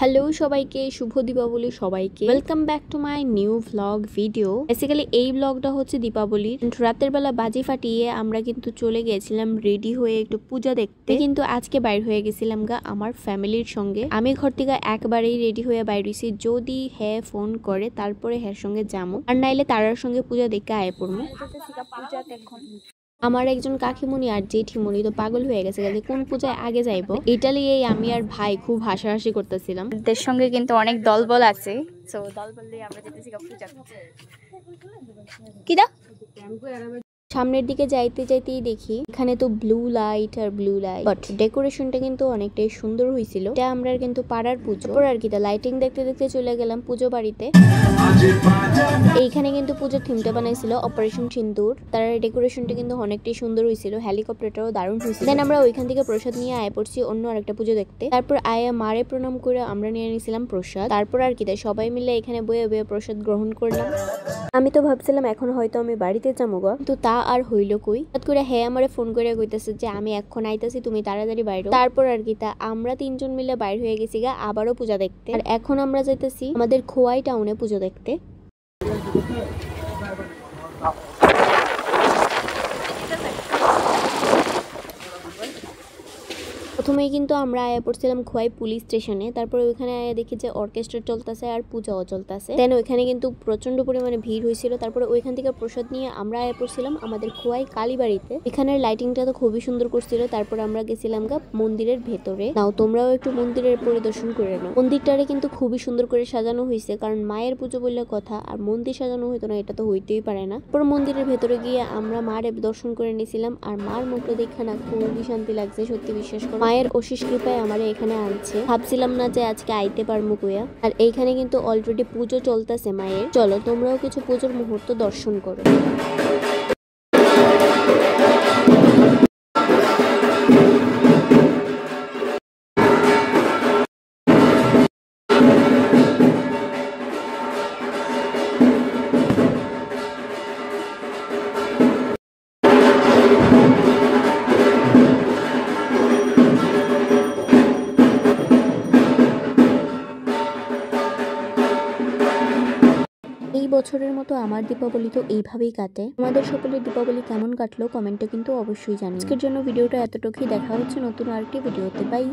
Hello সবাইকে, শুভ দীপাবলি সবাইকে। Welcome back to my new vlog video. Basically এই ভ্লগটা হচ্ছে দীপাবলির। রাতের বেলা বাজি ফাটিয়ে আমরা কিন্তু চলে গিয়েছিলাম রেডি হয়ে একটু পূজা দেখতে। কিন্তু আজকে বাইর হয়ে গেছিলাম গা আমার ফ্যামিলির সঙ্গে। আমি ঘর থেকে একবারেই রেডি হয়ে বাইর হইছি, যদি হ্যাঁ ফোন করে তারপরে হ্যাঁ সঙ্গে যাবো, আর নাইলে তারার সঙ্গে পূজা দেখে আয় পড়বো। আমার একজন কাকিমুনি আর জেঠিমুনি তো পাগল হয়ে গেছে যে কোন পূজায় আগে যাইবো। এটা নিয়ে আমি আর ভাই খুব হাসাহাসি করতেছিলাম। এদের সঙ্গে কিন্তু অনেক দলবল আছে, সো দলবল দিয়ে আমরা যেতেছি পূজা করতে। কি দা সামনের দিকে যাইতে যাইতেই দেখি এখানে তো ব্লু লাইট আর ব্লু লাইট, বাট ডেকোরেশনটা কিন্তু অনেকটাই সুন্দর হয়েছিল। এটা আমরা কিন্তু পাড়ার পুজো আর কি, লাইটিং দেখতে দেখতে চলে গেলাম পুজো বাড়িতে। এইখানে কিন্তু পুজোর থিমটা বানাইছিল অপারেশন সিন্দুর। তার ডেকোরেশনটা কিন্তু অনেকটাই সুন্দর হয়েছিল, হেলিকপ্টারটাও দারুণ হয়েছিল। দেন আমরা ওইখান থেকে প্রসাদ নিয়ে আয় পড়ছি অন্য আরেকটা পুজো দেখতে। তারপর আয়া মারে প্রণাম করে আমরা নিয়ে নিয়েছিলাম প্রসাদ। তারপর আর কি সবাই মিলে এখানে বয়ে বয়ে প্রসাদ গ্রহণ করলাম। আমি তো ভাবছিলাম এখন হয়তো আমি বাড়িতে যাবো গা, কিন্তু তা আর হইলো কই। হঠাৎ করে হ্যাঁ আমারে ফোন করে কইতেছে যে আমি এখন আইতাছি, তুমি তাড়াতাড়ি বাইরে। তারপর আর কি আমরা তিনজন মিলে বাইর হয়ে গেছি গা আবারও পূজা দেখতে। আর এখন আমরা যাইতেছি আমাদের খোয়াই টাউনে পুজো দেখতে। প্রথমেই কিন্তু আমরা আয়া পড়ছিলাম খোয়াই পুলিশ স্টেশনে। তারপর ওইখানে আয়া দেখি যে অর্কেস্ট্রা চলতেছে আর পূজাও চলতেছে। দেন ওইখানে কিন্তু প্রচন্ড পরিমাণে ভিড় হয়েছিল। তারপরে ওইখান থেকে প্রসাদ নিয়ে আমরা আয়া পড়ছিলাম আমাদের খোয়াই কালীবাড়িতে। এখানের লাইটিংটা তো খুবই সুন্দর করছিল। তারপর আমরা গেছিলাম গা মন্দিরের ভেতরে। নাও তোমরাও একটু মন্দিরের পরিদর্শন করে নাও। মন্দিরটারে কিন্তু খুবই সুন্দর করে সাজানো হয়েছে, কারণ মায়ের পুজো বললে কথা, আর মন্দির সাজানো হইতো না এটা তো হইতেই পারে না। তারপর মন্দিরের ভেতরে গিয়ে আমরা মার দর্শন করে নিয়েছিলাম, আর মার মুখটা দেখে না খুবই শান্তি লাগছে, সত্যি বিশ্বাস করো। মায়ের অশেষ কৃপায় আমার এখানে আনছে, ভাবছিলাম না যে আজকে আইতে পারবো কইয়া। আর এইখানে কিন্তু অলরেডি পুজো চলতেছে মায়ের। চলো তোমরাও কিছু পুজোর মুহূর্ত দর্শন করো। এই বছরের মতো আমার দীপাবলি তো এইভাবেই কাটে। আমাদের সকলের দীপাবলি কেমন কাটলো কমেন্টে কিন্তু অবশ্যই জানিও। আজকের জন্য ভিডিওটা এতটুকুই। দেখা হচ্ছে নতুন আরেকটি ভিডিওতে। বাই।